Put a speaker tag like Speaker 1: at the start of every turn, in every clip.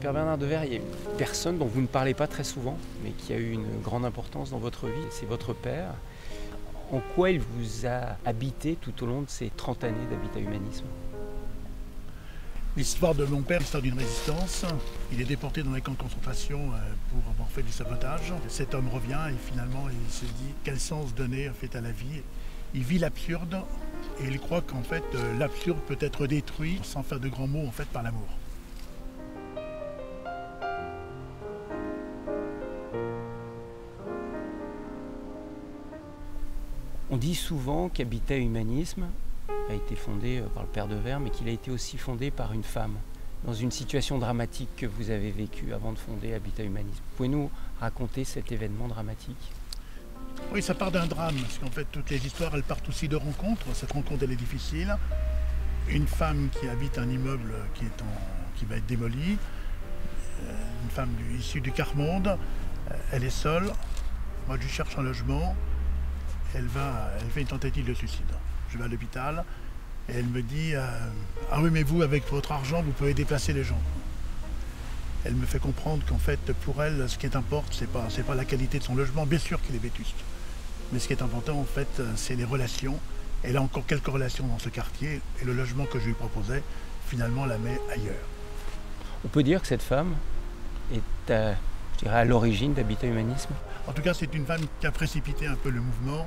Speaker 1: Père Bernard Devers, il y a une personne dont vous ne parlez pas très souvent, mais qui a eu une grande importance dans votre vie, c'est votre père. En quoi il vous a habité tout au long de ces 30 années d'Habitat Humanisme?
Speaker 2: L'histoire de mon père, l'histoire d'une résistance. Il est déporté dans les camps de concentration pour avoir fait du sabotage. Cet homme revient et finalement il se dit quel sens donner en fait à la vie. Il vit l'absurde et il croit qu'en fait l'absurde peut être détruit sans faire de grands mots en fait par l'amour.
Speaker 1: On dit souvent qu'Habitat Humanisme a été fondé par le père Devers, mais qu'il a été aussi fondé par une femme, dans une situation dramatique que vous avez vécue avant de fonder Habitat Humanisme. Pouvez-nous raconter cet événement dramatique?
Speaker 2: Oui, ça part d'un drame, parce qu'en fait toutes les histoires elles partent aussi de rencontres. Cette rencontre elle est difficile. Une femme qui habite un immeuble qui va être démoli, une femme issue du quart-monde, elle est seule. Moi je lui cherche un logement. Elle fait une tentative de suicide. Je vais à l'hôpital et elle me dit ah oui, mais vous, avec votre argent, vous pouvez déplacer les gens. Elle me fait comprendre qu'en fait, pour elle, ce qui importe, c'est pas la qualité de son logement. Bien sûr qu'il est vétuste. Mais ce qui est important, en fait, c'est les relations. Elle a encore quelques relations dans ce quartier et le logement que je lui proposais, finalement, la met ailleurs.
Speaker 1: On peut dire que cette femme est à l'origine d'Habitat Humanisme?
Speaker 2: En tout cas, c'est une femme qui a précipité un peu le mouvement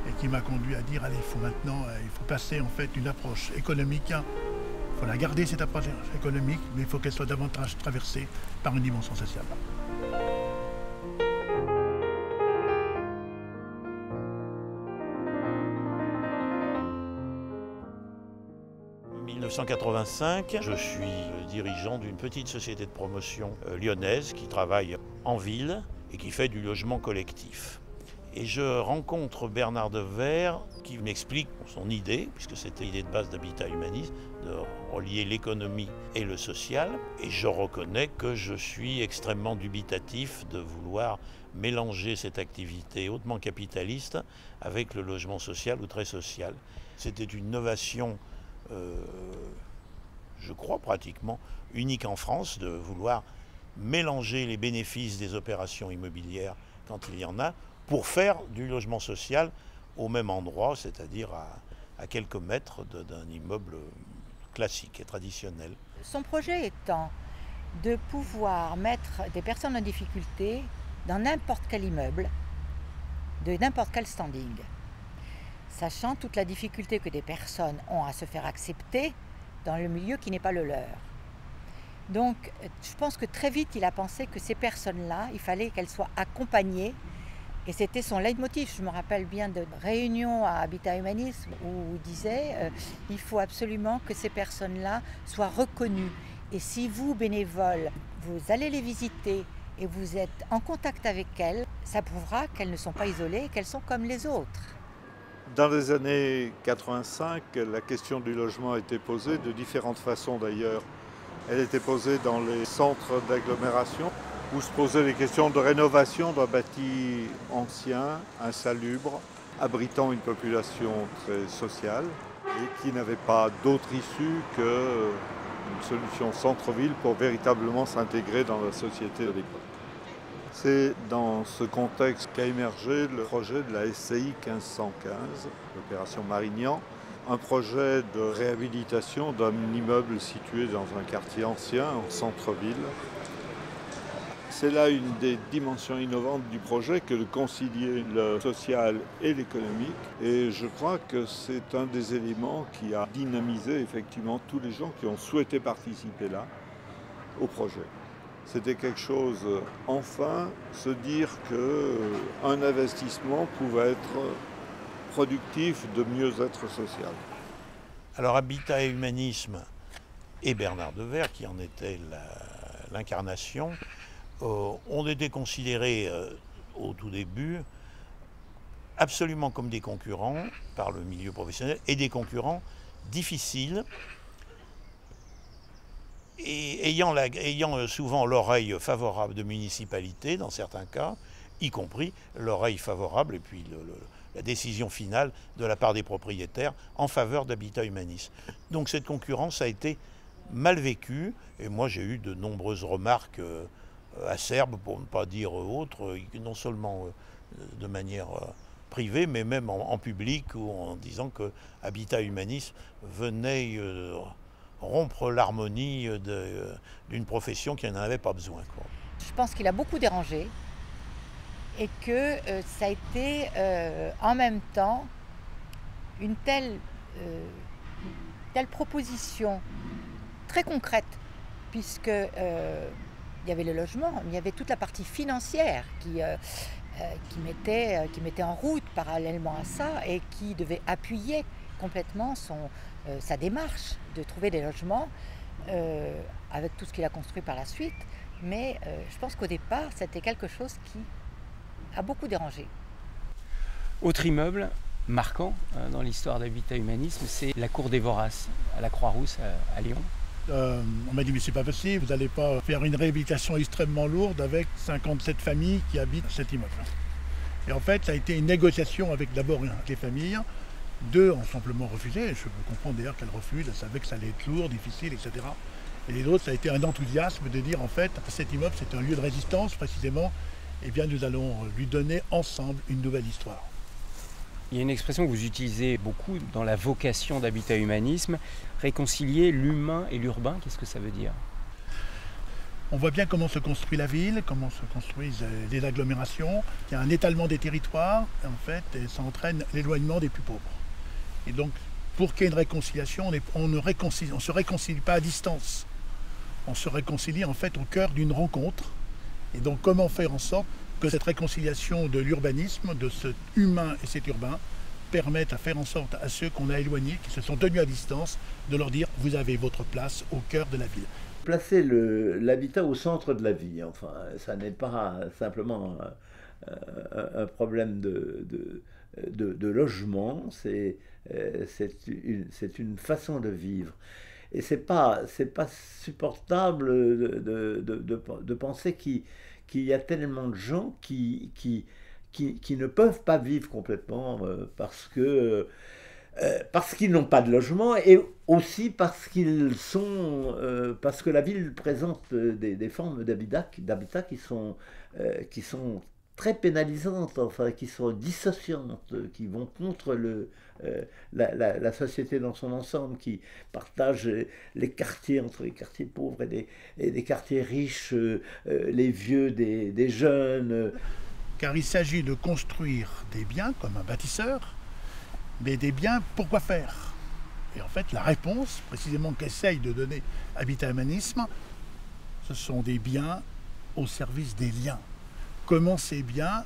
Speaker 2: et qui m'a conduit à dire allez, il faut passer en fait une approche économique. Il faut la garder cette approche économique, mais il faut qu'elle soit davantage traversée par une dimension sociale.
Speaker 3: En 1985, je suis le dirigeant d'une petite société de promotion lyonnaise qui travaille en ville et qui fait du logement collectif. Et je rencontre Bernard Devers qui m'explique son idée, puisque c'était l'idée de base d'Habitat Humanisme, de relier l'économie et le social. Et je reconnais que je suis extrêmement dubitatif de vouloir mélanger cette activité hautement capitaliste avec le logement social ou très social. C'était une innovation, je crois pratiquement unique en France, de vouloir mélanger les bénéfices des opérations immobilières quand il y en a, pour faire du logement social au même endroit, c'est-à-dire à quelques mètres d'un immeuble classique et traditionnel.
Speaker 4: Son projet étant de pouvoir mettre des personnes en difficulté dans n'importe quel immeuble, de n'importe quel standing, sachant toute la difficulté que des personnes ont à se faire accepter dans le milieu qui n'est pas le leur. Donc, je pense que très vite, il a pensé que ces personnes-là, il fallait qu'elles soient accompagnées. Et c'était son leitmotiv. Je me rappelle bien de réunions à Habitat Humanisme où il disait il faut absolument que ces personnes-là soient reconnues. Et si vous, bénévoles, vous allez les visiter et vous êtes en contact avec elles, ça prouvera qu'elles ne sont pas isolées, qu'elles sont comme les autres.
Speaker 5: Dans les années 85, la question du logement a été posée de différentes façons d'ailleurs. Elle était posée dans les centres d'agglomération, où se posaient les questions de rénovation d'un bâti ancien, insalubre, abritant une population très sociale et qui n'avait pas d'autre issue qu'une solution centre-ville pour véritablement s'intégrer dans la société de l'époque. C'est dans ce contexte qu'a émergé le projet de la SCI 1515, l'opération Marignan, un projet de réhabilitation d'un immeuble situé dans un quartier ancien, en centre-ville. C'est là une des dimensions innovantes du projet que de concilier le social et l'économique. Et je crois que c'est un des éléments qui a dynamisé effectivement tous les gens qui ont souhaité participer là au projet. C'était quelque chose, enfin, se dire qu'un investissement pouvait être productif de mieux-être social.
Speaker 3: Alors Habitat et Humanisme et Bernard Devers, qui en était l'incarnation, ont été considérés au tout début absolument comme des concurrents par le milieu professionnel et des concurrents difficiles et ayant souvent l'oreille favorable de municipalités dans certains cas, y compris l'oreille favorable et puis la décision finale de la part des propriétaires en faveur d'Habitat Humanisme. Donc cette concurrence a été mal vécu. Et moi, j'ai eu de nombreuses remarques acerbes, pour ne pas dire autres, non seulement de manière privée, mais même en public, ou en disant que Habitat Humanisme venait rompre l'harmonie d'une profession qui n'en avait pas besoin, quoi.
Speaker 4: Je pense qu'il a beaucoup dérangé et que ça a été en même temps une telle proposition très concrète, puisque il y avait le logement, mais il y avait toute la partie financière qui mettait en route parallèlement à ça et qui devait appuyer complètement sa démarche de trouver des logements avec tout ce qu'il a construit par la suite. Mais je pense qu'au départ, c'était quelque chose qui a beaucoup dérangé.
Speaker 1: Autre immeuble marquant dans l'histoire d'Habitat Humanisme, c'est la Cour des Voraces, à la Croix-Rousse, à Lyon.
Speaker 2: On m'a dit mais c'est pas possible, vous n'allez pas faire une réhabilitation extrêmement lourde avec 57 familles qui habitent cet immeuble. Et en fait, ça a été une négociation avec d'abord les familles. 2 ont simplement refusé, je peux comprendre d'ailleurs qu'elles refusent, elles savaient que ça allait être lourd, difficile, etc. Et les autres, ça a été un enthousiasme de dire en fait, cet immeuble c'est un lieu de résistance précisément, et bien nous allons lui donner ensemble une nouvelle histoire.
Speaker 1: Il y a une expression que vous utilisez beaucoup dans la vocation d'Habitat Humanisme, réconcilier l'humain et l'urbain. Qu'est-ce que ça veut dire?
Speaker 2: On voit bien comment se construit la ville, comment se construisent les agglomérations. Il y a un étalement des territoires, en fait, et ça entraîne l'éloignement des plus pauvres. Et donc, pour qu'il y ait une réconciliation, on ne se réconcilie pas à distance. On se réconcilie en fait au cœur d'une rencontre. Et donc, comment faire en sorte que cette réconciliation de l'urbanisme, de cet humain et cet urbain, permette à faire en sorte à ceux qu'on a éloignés, qui se sont tenus à distance, de leur dire « vous avez votre place au cœur de la ville ».
Speaker 6: Placer l'habitat au centre de la vie, enfin, ça n'est pas simplement un problème de logement, c'est une façon de vivre. Et c'est pas supportable de penser qu'il y a tellement de gens qui ne peuvent pas vivre complètement parce qu'ils n'ont pas de logement, et aussi parce que la ville présente des formes d'habitat qui sont très pénalisantes, enfin qui sont dissociantes, qui vont contre la société dans son ensemble, qui partagent les quartiers entre les quartiers pauvres et des quartiers riches, les vieux des jeunes.
Speaker 2: Car il s'agit de construire des biens comme un bâtisseur, mais des biens, pour quoi faire? Et en fait, la réponse, précisément, qu'essaye de donner Habitat Humanisme, ce sont des biens au service des liens. Comment ces biens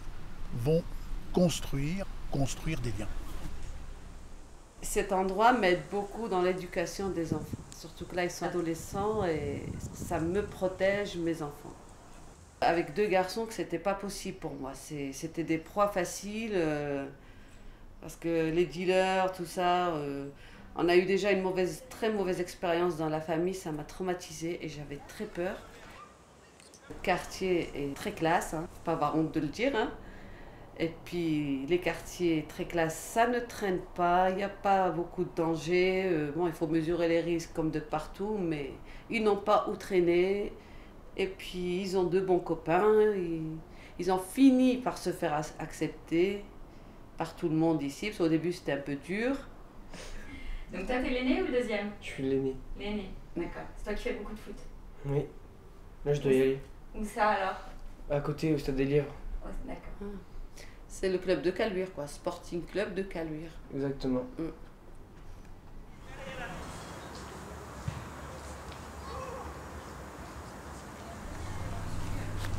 Speaker 2: vont construire des liens.
Speaker 7: Cet endroit m'aide beaucoup dans l'éducation des enfants. Surtout que là, ils sont adolescents et ça me protège, mes enfants. Avec 2 garçons, que c'était pas possible pour moi. C'était des proies faciles. Parce que les dealers, tout ça, on a eu déjà une très mauvaise expérience dans la famille, ça m'a traumatisée et j'avais très peur. Le quartier est très classe, hein, faut pas avoir honte de le dire. Hein. Et puis les quartiers très classe, ça ne traîne pas, il n'y a pas beaucoup de danger. Bon, il faut mesurer les risques comme de partout, mais ils n'ont pas où traîner. Et puis ils ont 2 bons copains, ils ont fini par se faire accepter par tout le monde ici, parce qu'au début c'était un peu dur.
Speaker 8: Donc toi t'es l'aîné ou le deuxième?
Speaker 9: Je suis l'aîné.
Speaker 8: L'aîné, d'accord. C'est toi qui fais beaucoup de foot?
Speaker 9: Oui. Là je dois y aller.
Speaker 8: Où ça alors? À
Speaker 9: côté, au Stade des Lièvres.
Speaker 8: Oh, d'accord.
Speaker 7: C'est le club de Caluire, quoi. Sporting Club de Caluire.
Speaker 9: Exactement.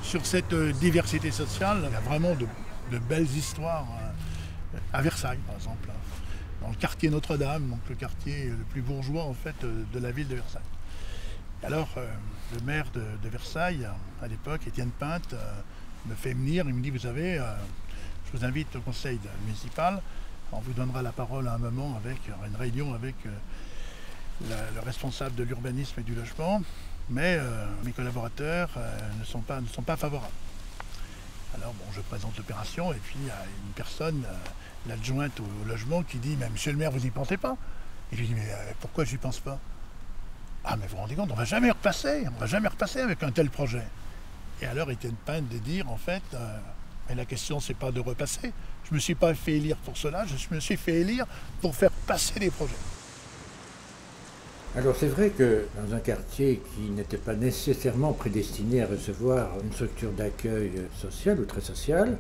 Speaker 2: Sur cette diversité sociale, il y a vraiment de belles histoires. À Versailles, par exemple, dans le quartier Notre-Dame, donc le quartier le plus bourgeois en fait de la ville de Versailles. Alors, le maire de Versailles, à l'époque, Étienne Pinte, me fait venir, il me dit, vous savez, je vous invite au conseil municipal, on vous donnera la parole à un moment avec une réunion avec le responsable de l'urbanisme et du logement, mais mes collaborateurs ne sont pas favorables. Alors bon, je présente l'opération et puis il y a une personne, l'adjointe au logement, qui dit « Mais monsieur le maire, vous n'y pensez pas ?» Et je lui dis « Mais pourquoi je n'y pense pas ?» Ah mais vous vous rendez compte, on ne va jamais repasser avec un tel projet. Et alors il était une peine de dire en fait, mais la question c'est pas de repasser. Je ne me suis pas fait élire pour cela, je me suis fait élire pour faire passer des projets.
Speaker 10: Alors c'est vrai que dans un quartier qui n'était pas nécessairement prédestiné à recevoir une structure d'accueil sociale ou très sociale,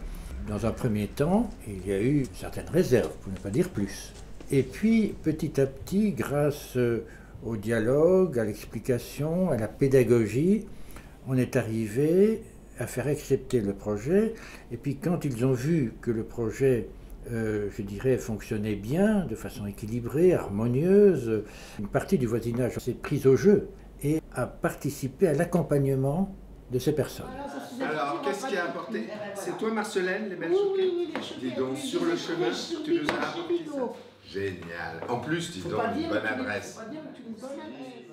Speaker 10: dans un premier temps, il y a eu certaines réserves, pour ne pas dire plus. Et puis petit à petit, grâce au dialogue, à l'explication, à la pédagogie, on est arrivé à faire accepter le projet. Et puis quand ils ont vu que le projet je dirais, fonctionnait bien, de façon équilibrée, harmonieuse. Une partie du voisinage s'est prise au jeu et a participé à l'accompagnement de ces personnes.
Speaker 11: Alors, qu'est-ce qui a apporté? C'est toi, Marcelène, les belles chouquettes?
Speaker 12: Oui, les chouquettes.
Speaker 11: Dis donc, sur le chemin, tu nous as apporté ça. Génial. En plus, dis donc, une bonne adresse.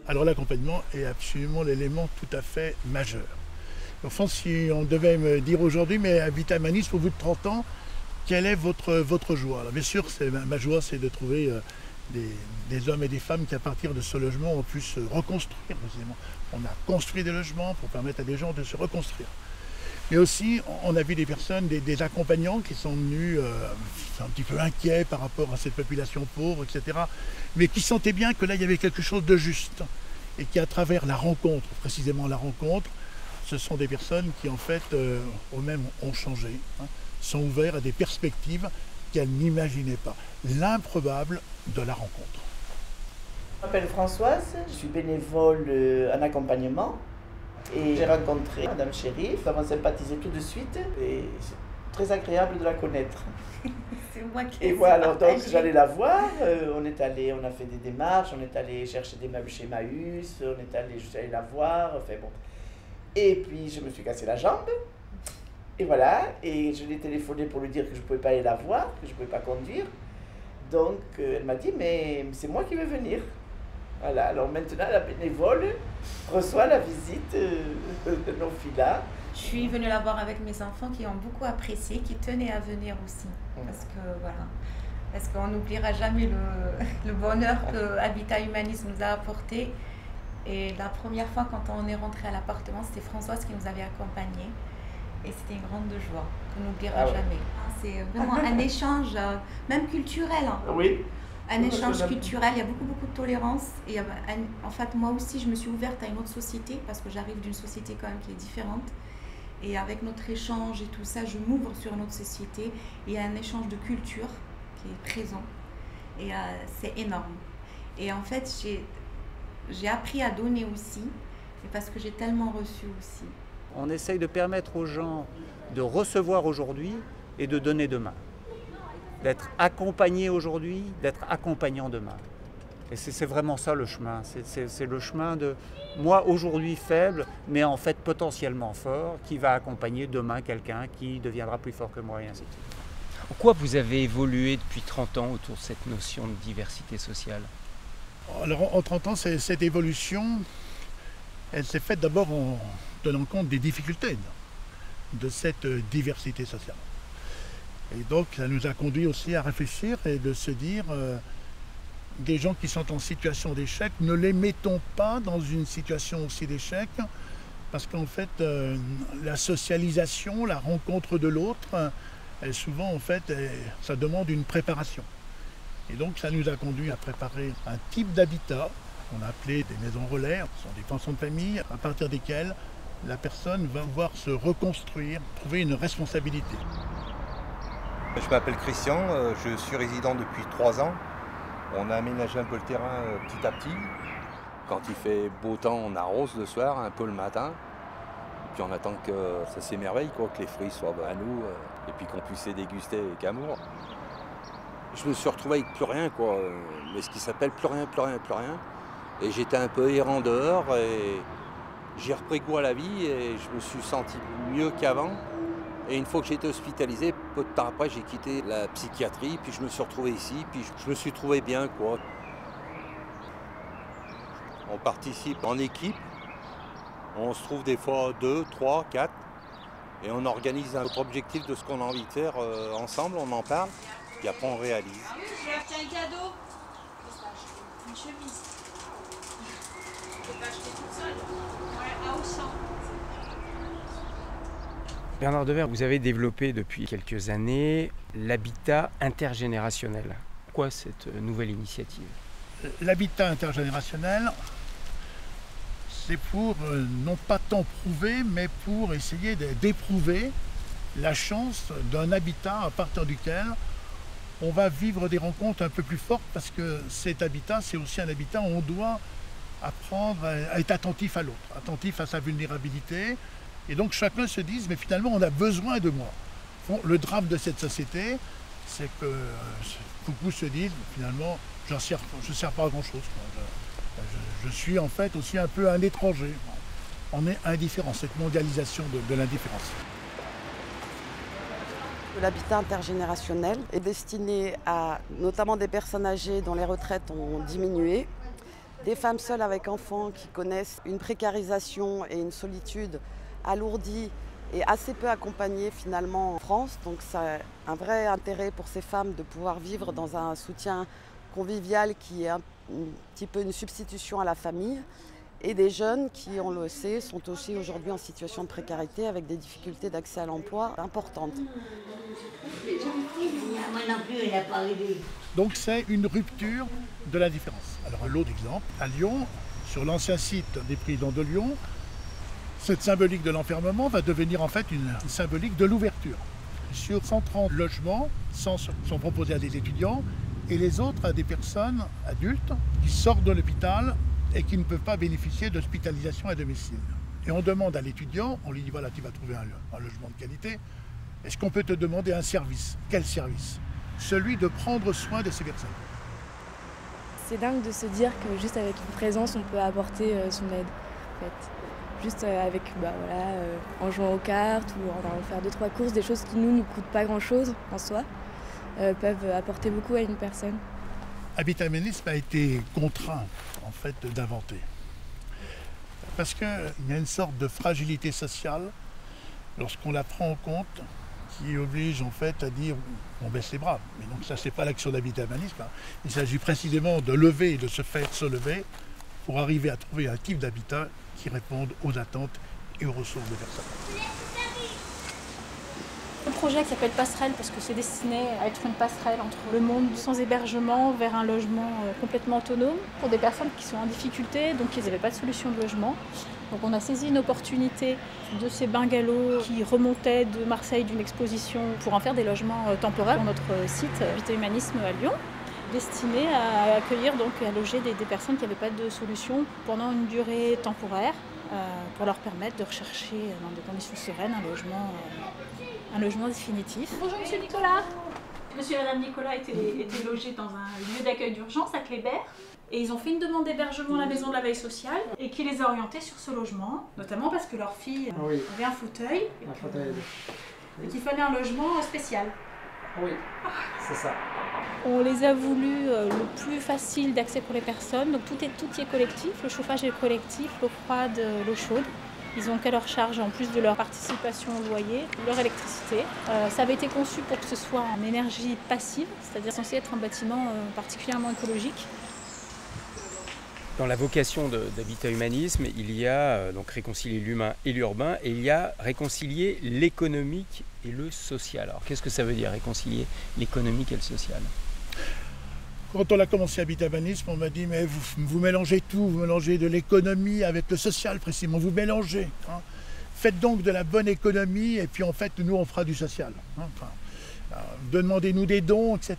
Speaker 2: Alors l'accompagnement est absolument l'élément tout à fait majeur. Au fond, si on devait me dire aujourd'hui, mais Habitat Humanisme, au bout de 30 ans, quelle est votre joie? Alors bien sûr, ma joie, c'est de trouver des hommes et des femmes qui, à partir de ce logement, ont pu se reconstruire. On a construit des logements pour permettre à des gens de se reconstruire. Mais aussi, on a vu des personnes, des accompagnants qui sont venus un petit peu inquiets par rapport à cette population pauvre, etc. Mais qui sentaient bien que là, il y avait quelque chose de juste. Et qui, à travers la rencontre, précisément la rencontre, ce sont des personnes qui, en fait, eux-mêmes ont changé. Sont ouverts à des perspectives qu'elles n'imaginaient pas. L'improbable de la rencontre.
Speaker 13: Je m'appelle Françoise, je suis bénévole en accompagnement et j'ai rencontré Madame Chérif, nous avons sympathisé tout de suite et c'est très agréable de la connaître.
Speaker 14: C'est moi qui
Speaker 13: Et voilà, alors donc j'allais la voir, on a fait des démarches, on est allé chercher des meubles chez Emmaüs, je suis allé la voir, enfin bon. Et puis je me suis cassé la jambe. Et voilà, et je l'ai téléphoné pour lui dire que je ne pouvais pas aller la voir, que je ne pouvais pas conduire. Donc elle m'a dit, mais c'est moi qui vais venir. Voilà, alors maintenant la bénévole reçoit la visite de nos filles-là.
Speaker 14: Je suis venue la voir avec mes enfants qui ont beaucoup apprécié, qui tenaient à venir aussi. Parce qu'on n'oubliera jamais le bonheur que Habitat Humanisme nous a apporté. Et la première fois quand on est rentré à l'appartement, c'était Françoise qui nous avait accompagnés. Et c'était une grande joie qu'on n'oubliera jamais. C'est vraiment un échange, même culturel.
Speaker 13: Oui.
Speaker 14: Un échange culturel, il y a beaucoup de tolérance. Et en fait, moi aussi, je me suis ouverte à une autre société parce que j'arrive d'une société quand même qui est différente. Et avec notre échange et tout ça, je m'ouvre sur notre société. Et il y a un échange de culture qui est présent. Et c'est énorme. Et en fait, j'ai appris à donner aussi, parce que j'ai tellement reçu aussi.
Speaker 15: On essaye de permettre aux gens de recevoir aujourd'hui et de donner demain. D'être accompagnés aujourd'hui, d'être accompagnants demain. Et c'est vraiment ça le chemin. C'est le chemin de moi aujourd'hui faible, mais en fait potentiellement fort, qui va accompagner demain quelqu'un qui deviendra plus fort que moi et ainsi de suite.
Speaker 1: En quoi vous avez évolué depuis 30 ans autour de cette notion de diversité sociale?
Speaker 2: Alors en 30 ans, cette évolution, elle s'est faite d'abord en tenant compte des difficultés de cette diversité sociale. Et donc ça nous a conduit aussi à réfléchir et de se dire des gens qui sont en situation d'échec, ne les mettons pas dans une situation aussi d'échec, parce qu'en fait la socialisation, la rencontre de l'autre, souvent en fait ça demande une préparation. Et donc ça nous a conduit à préparer un type d'habitat qu'on a appelé des maisons relais, ce sont des pensions de famille, à partir desquelles la personne va voir se reconstruire, trouver une responsabilité.
Speaker 16: Je m'appelle Christian, je suis résident depuis 3 ans. On a aménagé un peu le terrain petit à petit. Quand il fait beau temps, on arrose le soir, un peu le matin. Et puis on attend que ça s'émerveille, que les fruits soient à nous, et puis qu'on puisse les déguster avec amour. Je me suis retrouvé avec plus rien, mais ce qui s'appelle plus rien. Et j'étais un peu errant dehors et j'ai repris goût à la vie et je me suis senti mieux qu'avant. Et une fois que j'ai été hospitalisé, peu de temps après, j'ai quitté la psychiatrie, puis je me suis retrouvé ici, puis je me suis trouvé bien, On participe en équipe, on se trouve des fois 2, 3, 4, et on organise notre objectif de ce qu'on a envie de faire ensemble, on en parle, puis après on réalise.
Speaker 8: J'ai acheté un cadeau. Une chemise.
Speaker 1: Bernard Devers, vous avez développé depuis quelques années l'habitat intergénérationnel. Pourquoi cette nouvelle initiative?
Speaker 2: L'habitat intergénérationnel, c'est pour non pas tant prouver, mais pour essayer d'éprouver la chance d'un habitat à partir duquel on va vivre des rencontres un peu plus fortes, parce que cet habitat, c'est aussi un habitat où on doit apprendre à être attentif à l'autre, attentif à sa vulnérabilité. Et donc chacun se dise, mais finalement on a besoin de moi. Bon, le drame de cette société, c'est que beaucoup se disent, finalement, je ne sers pas à grand chose. Je suis en fait aussi un peu un étranger. On est indifférent, cette mondialisation de l'indifférence.
Speaker 12: L'habitat intergénérationnel est destiné à notamment des personnes âgées dont les retraites ont diminué, des femmes seules avec enfants qui connaissent une précarisation et une solitude alourdie et assez peu accompagnée finalement en France. Donc c'est un vrai intérêt pour ces femmes de pouvoir vivre dans un soutien convivial qui est un petit peu une substitution à la famille. Et des jeunes qui, on le sait, sont aussi aujourd'hui en situation de précarité avec des difficultés d'accès à l'emploi importantes.
Speaker 2: Donc c'est une rupture de l'indifférence. Alors un lot d'exemples. À Lyon, sur l'ancien site des Présidents de Lyon, cette symbolique de l'enfermement va devenir en fait une symbolique de l'ouverture. Sur 130 logements, 100 sont proposés à des étudiants et les autres à des personnes adultes qui sortent de l'hôpital et qui ne peuvent pas bénéficier d'hospitalisation à domicile. Et on demande à l'étudiant, on lui dit voilà, tu vas trouver un logement de qualité, est-ce qu'on peut te demander un service? Quel service? Celui de prendre soin de ces personnes.
Speaker 17: C'est dingue de se dire que juste avec une présence, on peut apporter son aide. En fait. Juste avec, en jouant aux cartes ou en allant faire 2-3 courses, des choses qui nous coûtent pas grand-chose en soi, peuvent apporter beaucoup à une personne.
Speaker 2: Habitat Humanisme a été contraint en fait d'inventer. Parce qu'il y a une sorte de fragilité sociale lorsqu'on la prend en compte qui oblige en fait à dire on baisse les bras. Mais donc ça c'est pas l'action d'Habitat Humanisme. Hein. Il s'agit précisément de lever et de se faire se lever pour arriver à trouver un type d'habitat qui réponde aux attentes et aux ressources des personnes.
Speaker 18: Le projet qui s'appelle Passerelle parce que c'est destiné à être une passerelle entre le monde sans hébergement vers un logement complètement autonome pour des personnes qui sont en difficulté, donc ils n'avaient pas de solution de logement. Donc on a saisi une opportunité de ces bungalows qui remontaient de Marseille d'une exposition pour en faire des logements temporaires dans notre site Habitat Humanisme à Lyon, destiné à accueillir, donc à loger des personnes qui n'avaient pas de solution pendant une durée temporaire pour leur permettre de rechercher dans des conditions sereines un logement définitif. Bonjour Monsieur Nicolas. Monsieur et Madame Nicolas étaient logés dans un lieu d'accueil d'urgence à Kléber et ils ont fait une demande d'hébergement à la maison de la veille sociale et qui les a orientés sur ce logement, notamment parce que leur fille avait un fauteuil et qu'il fallait un logement spécial.
Speaker 9: Oui, c'est ça.
Speaker 18: On les a voulu le plus facile d'accès pour les personnes, donc tout y est collectif, le chauffage est collectif, l'eau froide, l'eau chaude. Ils ont qu'à leur charge, en plus de leur participation au loyer, leur électricité. Ça avait été conçu pour que ce soit en énergie passive, c'est-à-dire censé être un bâtiment particulièrement écologique.
Speaker 1: Dans la vocation d'Habitat Humanisme, il y a donc réconcilier l'humain et l'urbain, et il y a réconcilier l'économique et le social. Alors qu'est-ce que ça veut dire, réconcilier l'économique et le social?
Speaker 2: Quand on a commencé Habitat Humanisme, on m'a dit mais vous mélangez tout, vous mélangez de l'économie avec le social précisément, vous mélangez. Hein. Faites donc de la bonne économie et puis en fait nous on fera du social. Hein. Enfin, demandez-nous des dons, etc.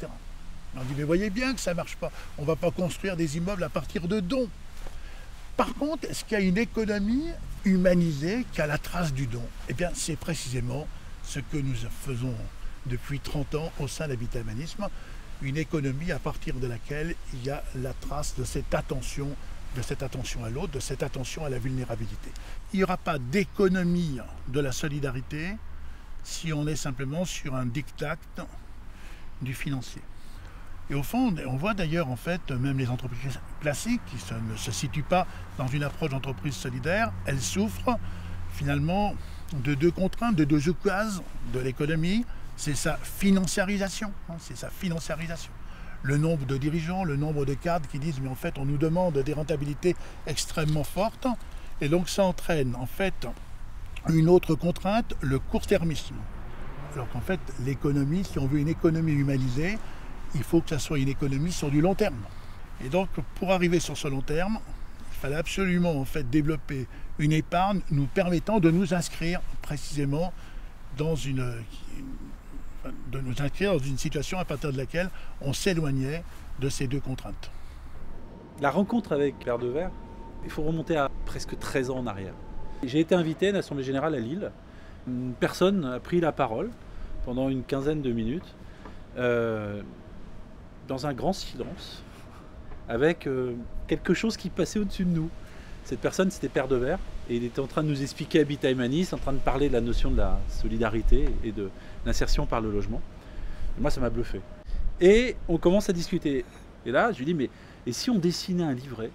Speaker 2: On dit mais voyez bien que ça ne marche pas, on ne va pas construire des immeubles à partir de dons. Par contre, est-ce qu'il y a une économie humanisée qui a la trace du don? Eh bien c'est précisément ce que nous faisons depuis 30 ans au sein d'Habitat Humanisme. Une économie à partir de laquelle il y a la trace de cette attention à l'autre, de cette attention à la vulnérabilité. Il n'y aura pas d'économie de la solidarité si on est simplement sur un diktat du financier. Et au fond, on voit d'ailleurs en fait, même les entreprises classiques qui ne se situent pas dans une approche d'entreprise solidaire, elles souffrent finalement de deux contraintes, de deux oukases de l'économie. C'est sa financiarisation, c'est sa financiarisation. le nombre de dirigeants, le nombre de cadres qui disent mais en fait on nous demande des rentabilités extrêmement fortes et donc ça entraîne en fait une autre contrainte, le court-termisme. Alors qu'en fait l'économie, si on veut une économie humanisée, il faut que ça soit une économie sur du long terme. Et donc pour arriver sur ce long terme, il fallait absolument en fait développer une épargne nous permettant de nous inscrire précisément dans une situation à partir de laquelle on s'éloignait de ces deux contraintes.
Speaker 19: La rencontre avec Père de Verre, il faut remonter à presque 13 ans en arrière. J'ai été invité à une assemblée générale à Lille. Une personne a pris la parole pendant une quinzaine de minutes dans un grand silence avec quelque chose qui passait au-dessus de nous. Cette personne, c'était Père de Verre et il était en train de nous expliquer Habitat Humanisme, en train de parler de la notion de la solidarité et de l'insertion par le logement. Et moi, ça m'a bluffé. Et on commence à discuter. Et là, je lui dis, mais et si on dessinait un livret?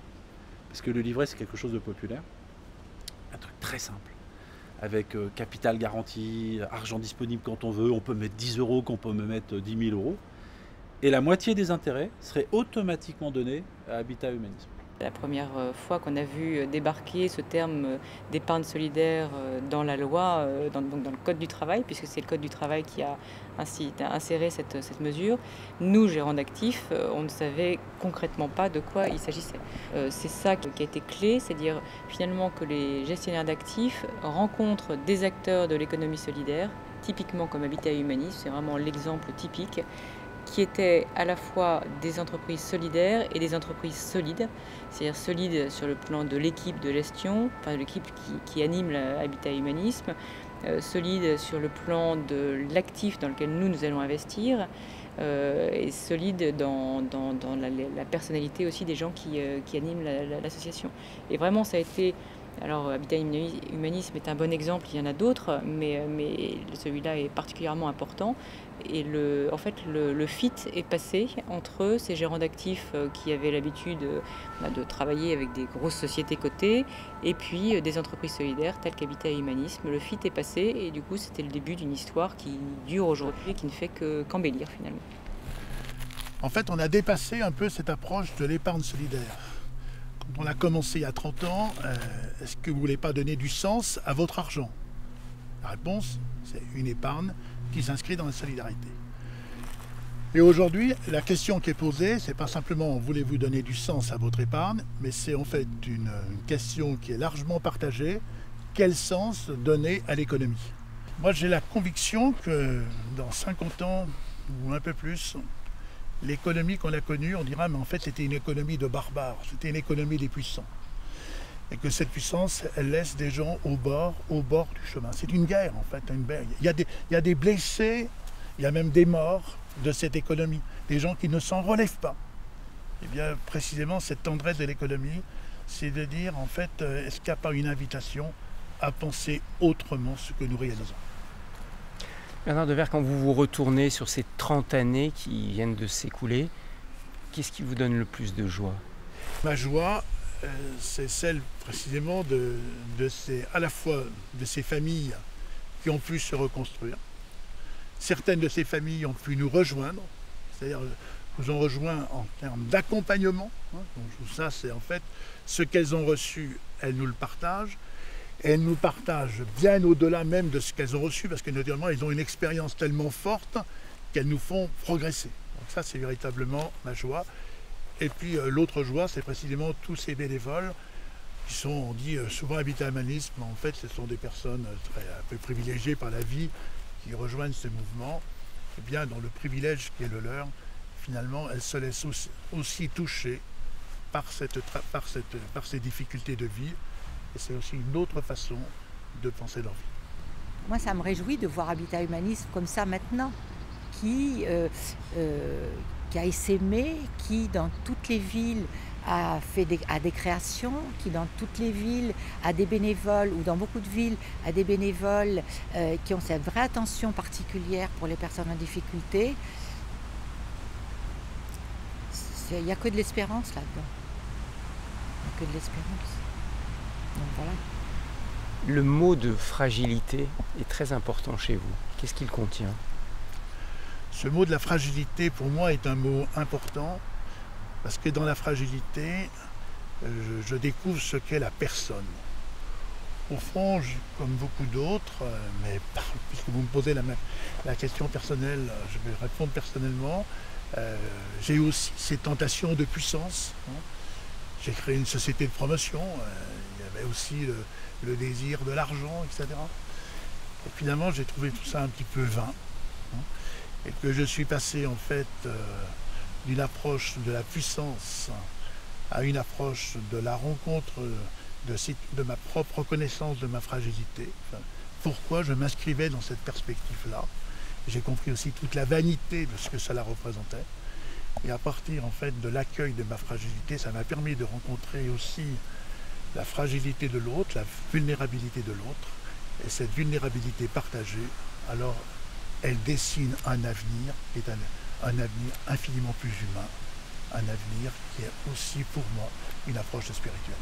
Speaker 19: Parce que le livret, c'est quelque chose de populaire. Un truc très simple. Avec capital garanti, argent disponible quand on veut. On peut mettre 10 €, qu'on peut mettre 10 000 €. Et la moitié des intérêts serait automatiquement donnée à Habitat Humanisme.
Speaker 20: La première fois qu'on a vu débarquer ce terme d'épargne solidaire dans la loi, dans le Code du travail, puisque c'est le Code du travail qui a ainsi inséré cette mesure, nous, gérants d'actifs, on ne savait concrètement pas de quoi il s'agissait. C'est ça qui a été clé, c'est-à-dire finalement que les gestionnaires d'actifs rencontrent des acteurs de l'économie solidaire, typiquement comme Habitat Humanisme, c'est vraiment l'exemple typique, qui étaient à la fois des entreprises solidaires et des entreprises solides, c'est-à-dire solides sur le plan de l'équipe de gestion, enfin l'équipe qui anime l'Habitat Humanisme, solides sur le plan de l'actif dans lequel nous allons investir, et solides dans la personnalité aussi des gens qui animent l'association. Et vraiment, ça a été... Alors, Habitat Humanisme est un bon exemple, il y en a d'autres, mais celui-là est particulièrement important. Et en fait, le fit est passé entre ces gérants d'actifs qui avaient l'habitude de travailler avec des grosses sociétés cotées et puis des entreprises solidaires telles qu'Habitat Humanisme. Le fit est passé et du coup, c'était le début d'une histoire qui dure aujourd'hui et qui ne fait qu'embellir finalement.
Speaker 2: En fait, on a dépassé un peu cette approche de l'épargne solidaire. Quand on a commencé il y a 30 ans, est-ce que vous ne voulez pas donner du sens à votre argent? La réponse, c'est une épargne qui s'inscrit dans la solidarité. Et aujourd'hui, la question qui est posée, c'est pas simplement voulez-vous donner du sens à votre épargne, mais c'est en fait une question qui est largement partagée. Quel sens donner à l'économie? Moi, j'ai la conviction que dans 50 ans ou un peu plus, l'économie qu'on a connue, on dira, mais en fait, c'était une économie de barbares, c'était une économie des puissants. Et que cette puissance, elle laisse des gens au bord du chemin. C'est une guerre, en fait, une guerre. Il y a des blessés, il y a même des morts de cette économie, des gens qui ne s'en relèvent pas. Et bien, précisément, cette tendresse de l'économie, c'est de dire, en fait, est-ce qu'il n'y a pas une invitation à penser autrement ce que nous réalisons?
Speaker 1: Bernard Devers, quand vous vous retournez sur ces 30 années qui viennent de s'écouler, qu'est-ce qui vous donne le plus de joie?
Speaker 2: Ma joie, c'est celle précisément à la fois de ces familles qui ont pu se reconstruire. Certaines de ces familles ont pu nous rejoindre, c'est-à-dire nous ont rejoints en termes d'accompagnement. Donc ça, c'est en fait ce qu'elles ont reçu, elles nous le partagent. Et elles nous partagent bien au-delà même de ce qu'elles ont reçu, parce que naturellement, elles ont une expérience tellement forte qu'elles nous font progresser. Donc ça, c'est véritablement ma joie. Et puis l'autre joie, c'est précisément tous ces bénévoles qui sont, on dit souvent Habitat Humanisme, mais en fait, ce sont des personnes un peu privilégiées par la vie qui rejoignent ce mouvement. Et bien, dans le privilège qui est le leur, finalement, elles se laissent aussi toucher par ces difficultés de vie. Et c'est aussi une autre façon de penser leur vie.
Speaker 4: Moi, ça me réjouit de voir Habitat Humanisme comme ça maintenant, qui a essaimé, qui dans toutes les villes a des créations, qui dans toutes les villes a des bénévoles, ou dans beaucoup de villes a des bénévoles qui ont cette vraie attention particulière pour les personnes en difficulté. Il n'y a que de l'espérance là-dedans. Il n'y a que de l'espérance. Donc voilà.
Speaker 1: Le mot de fragilité est très important chez vous. Qu'est-ce qu'il contient?
Speaker 2: Ce mot de la fragilité, pour moi, est un mot important, parce que dans la fragilité, je découvre ce qu'est la personne. Au fond, comme beaucoup d'autres, mais puisque vous me posez la question personnelle, je vais répondre personnellement, j'ai aussi ces tentations de puissance. J'ai créé une société de promotion, il y avait aussi le désir de l'argent, etc. Et finalement, j'ai trouvé tout ça un petit peu vain. Et que je suis passé en fait d'une approche de la puissance à une approche de la rencontre de ma propre connaissance de ma fragilité. Enfin, pourquoi je m'inscrivais dans cette perspective-là. J'ai compris aussi toute la vanité de ce que cela représentait. Et à partir en fait de l'accueil de ma fragilité, ça m'a permis de rencontrer aussi la fragilité de l'autre, la vulnérabilité de l'autre. Et cette vulnérabilité partagée, alors elle dessine un avenir qui est un avenir infiniment plus humain, un avenir qui est aussi pour moi une approche spirituelle.